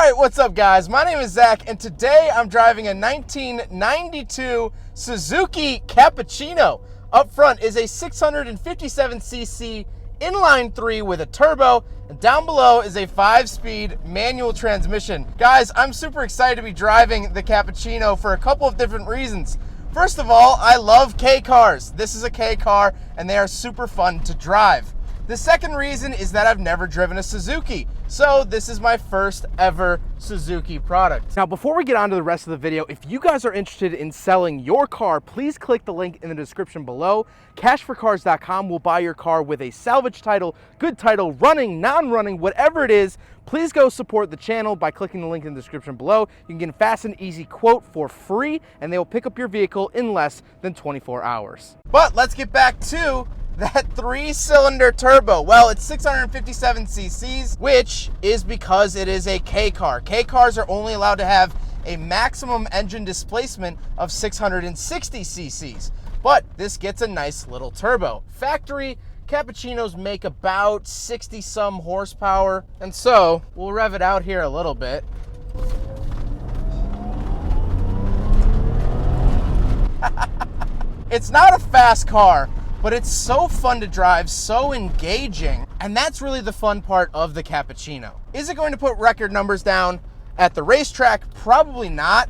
Alright, what's up guys? My name is Zach and today I'm driving a 1992 Suzuki Cappuccino. Up front is a 657cc inline 3 with a turbo, and down below is a 5-speed manual transmission. Guys, I'm super excited to be driving the Cappuccino for a couple of different reasons. First of all, I love K cars. This is a K car and they are super fun to drive. The second reason is that I've never driven a Suzuki, so this is my first ever Suzuki product. Now, before we get on to the rest of the video, if you guys are interested in selling your car, please click the link in the description below. Cashforcars.com will buy your car with a salvage title, good title, running, non-running, whatever it is. Please go support the channel by clicking the link in the description below. You can get a fast and easy quote for free, and they will pick up your vehicle in less than 24 hours. But let's get back to that 3-cylinder turbo. Well, it's 657 cc's, which is because it is a K car. K cars are only allowed to have a maximum engine displacement of 660 cc's, but this gets a nice little turbo. Factory Cappuccinos make about 60-some horsepower, and so we'll rev it out here a little bit. It's not a fast car, but it's so fun to drive, so engaging, and that's really the fun part of the Cappuccino. Is it going to put record numbers down at the racetrack? Probably not,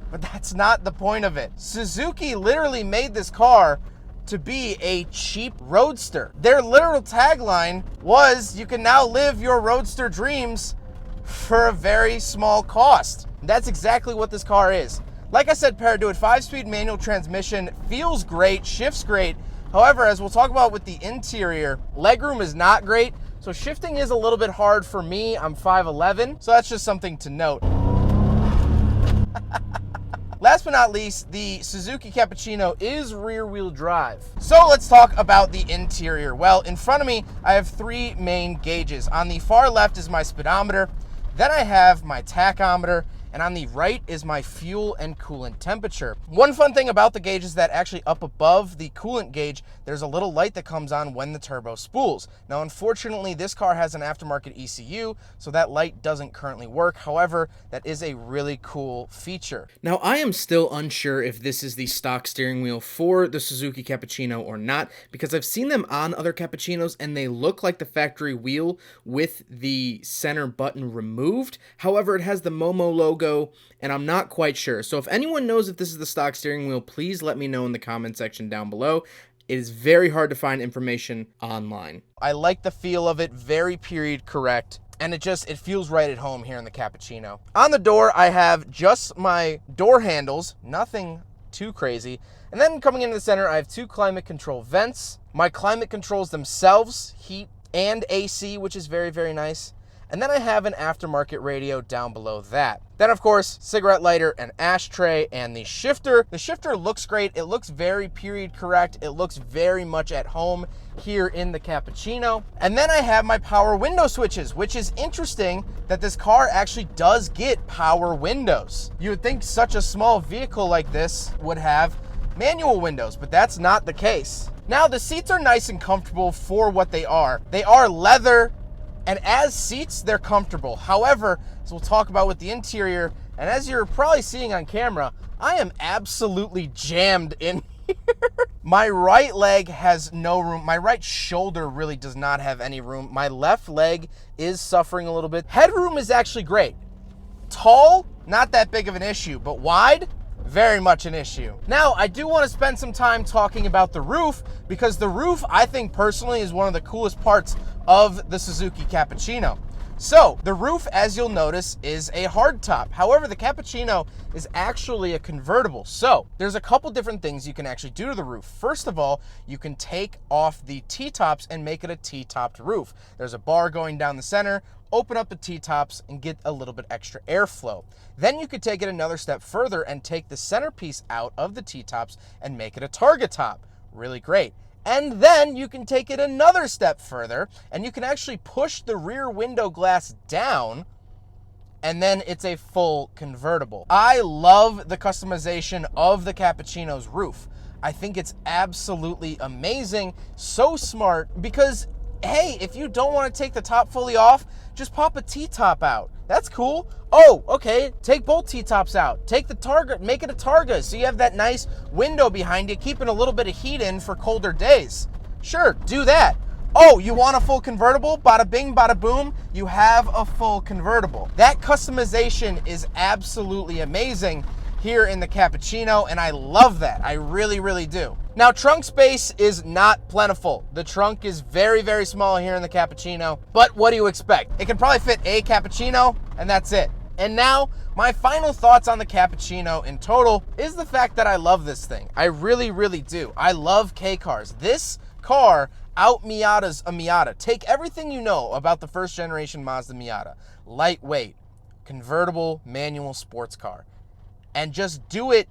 but that's not the point of it. Suzuki literally made this car to be a cheap roadster. Their literal tagline was, you can now live your roadster dreams for a very small cost. That's exactly what this car is. Like I said, paired to it, 5-speed manual transmission, feels great, shifts great. However, as we'll talk about with the interior, legroom is not great, so shifting is a little bit hard for me. I'm 5'11", so that's just something to note. Last but not least, the Suzuki Cappuccino is rear-wheel drive. So let's talk about the interior. Well, in front of me, I have 3 main gauges. On the far left is my speedometer, then I have my tachometer, and on the right is my fuel and coolant temperature. One fun thing about the gauge is that actually up above the coolant gauge, there's a little light that comes on when the turbo spools. Now, unfortunately, this car has an aftermarket ECU, so that light doesn't currently work. However, that is a really cool feature. Now, I am still unsure if this is the stock steering wheel for the Suzuki Cappuccino or not, because I've seen them on other Cappuccinos and they look like the factory wheel with the center button removed. However, it has the Momo logo, and I'm not quite sure. So if anyone knows if this is the stock steering wheel, please let me know in the comment section down below. It is very hard to find information online. I like the feel of it, very period correct, and it feels right at home here in the Cappuccino. On the door, I have just my door handles, nothing too crazy. And then coming into the center, I have 2 climate control vents. My climate controls themselves, heat and AC, which is very, very nice. And then I have an aftermarket radio down below that. Then, of course, cigarette lighter, an ashtray, and the shifter. The shifter looks great. It looks very period correct. It looks very much at home here in the Cappuccino. And then I have my power window switches, which is interesting that this car actually does get power windows. You would think such a small vehicle like this would have manual windows, but that's not the case. Now, the seats are nice and comfortable for what they are. They are leather, and as seats, they're comfortable. However, as we'll talk about with the interior, and as you're probably seeing on camera, I am absolutely jammed in here. My right leg has no room. My right shoulder really does not have any room. My left leg is suffering a little bit. Headroom is actually great. Tall, not that big of an issue, but wide, very much an issue. Now, I do want to spend some time talking about the roof, because the roof, I think personally, is one of the coolest parts of the Suzuki Cappuccino. So, the roof, as you'll notice, is a hardtop. However, the Cappuccino is actually a convertible. So, there's a couple different things you can actually do to the roof. First of all, you can take off the T-tops and make it a T-topped roof. There's a bar going down the center. Open up the T-tops and get a little bit extra airflow. Then you could take it another step further and take the centerpiece out of the T-tops and make it a targa top. Really great. And then you can take it another step further and you can actually push the rear window glass down, and then it's a full convertible. I love the customization of the Cappuccino's roof. I think it's absolutely amazing, so smart, because hey, if you don't want to take the top fully off, just pop a T-top out. That's cool. Oh, okay, take both T-tops out. Take the Targa, make it a Targa, so you have that nice window behind you, keeping a little bit of heat in for colder days. Sure, do that. Oh, you want a full convertible? Bada bing, bada boom, you have a full convertible. That customization is absolutely amazing here in the Cappuccino, and I love that. I really, really do. Now, trunk space is not plentiful. The trunk is very, very small here in the Cappuccino, but what do you expect? It can probably fit a Cappuccino, and that's it. And now, my final thoughts on the Cappuccino in total is the fact that I love this thing. I really, really do. I love K-cars. This car out Miata's a Miata. Take everything you know about the first generation Mazda Miata. Lightweight, convertible, manual sports car. And just do it,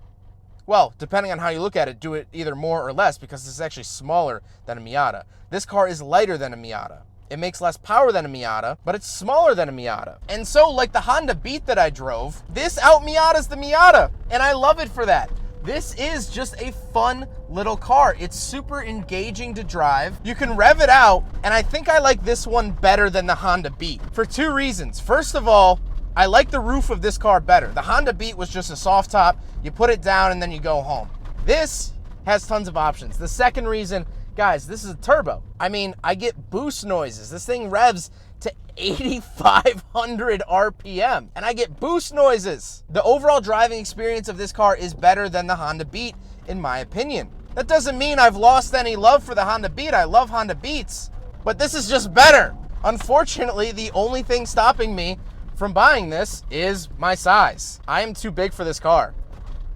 well, depending on how you look at it, do it either more or less, because this is actually smaller than a Miata. This car is lighter than a Miata. It makes less power than a Miata, but it's smaller than a Miata. And so, like the Honda Beat that I drove, this out Miata's the Miata, and I love it for that. This is just a fun little car. It's super engaging to drive. You can rev it out, and I think I like this one better than the Honda Beat for two reasons. First of all, I like the roof of this car better. The Honda Beat was just a soft top. You put it down and then you go home. This has tons of options. The second reason, guys, this is a turbo. I mean, I get boost noises. This thing revs to 8,500 RPM, and I get boost noises. The overall driving experience of this car is better than the Honda Beat, in my opinion. That doesn't mean I've lost any love for the Honda Beat. I love Honda Beats, but this is just better. Unfortunately, the only thing stopping me from buying this is my size. I am too big for this car.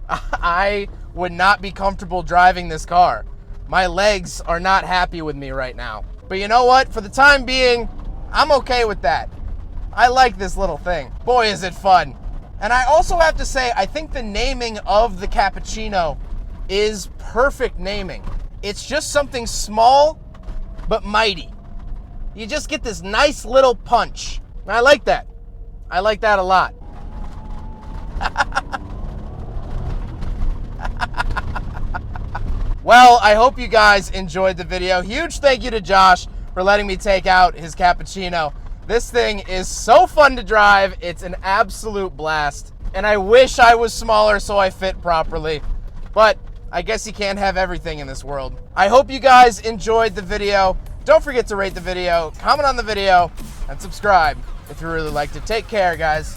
I would not be comfortable driving this car. My legs are not happy with me right now. But you know what? For the time being, I'm okay with that. I like this little thing. Boy, is it fun. And I also have to say, I think the naming of the Cappuccino is perfect naming. It's just something small, but mighty. You just get this nice little punch. And I like that. I like that a lot. Well, I hope you guys enjoyed the video. Huge thank you to Josh for letting me take out his Cappuccino. This thing is so fun to drive. It's an absolute blast. And I wish I was smaller so I fit properly. But I guess you can't have everything in this world. I hope you guys enjoyed the video. Don't forget to rate the video, comment on the video, and subscribe if you really liked it. Take care, guys.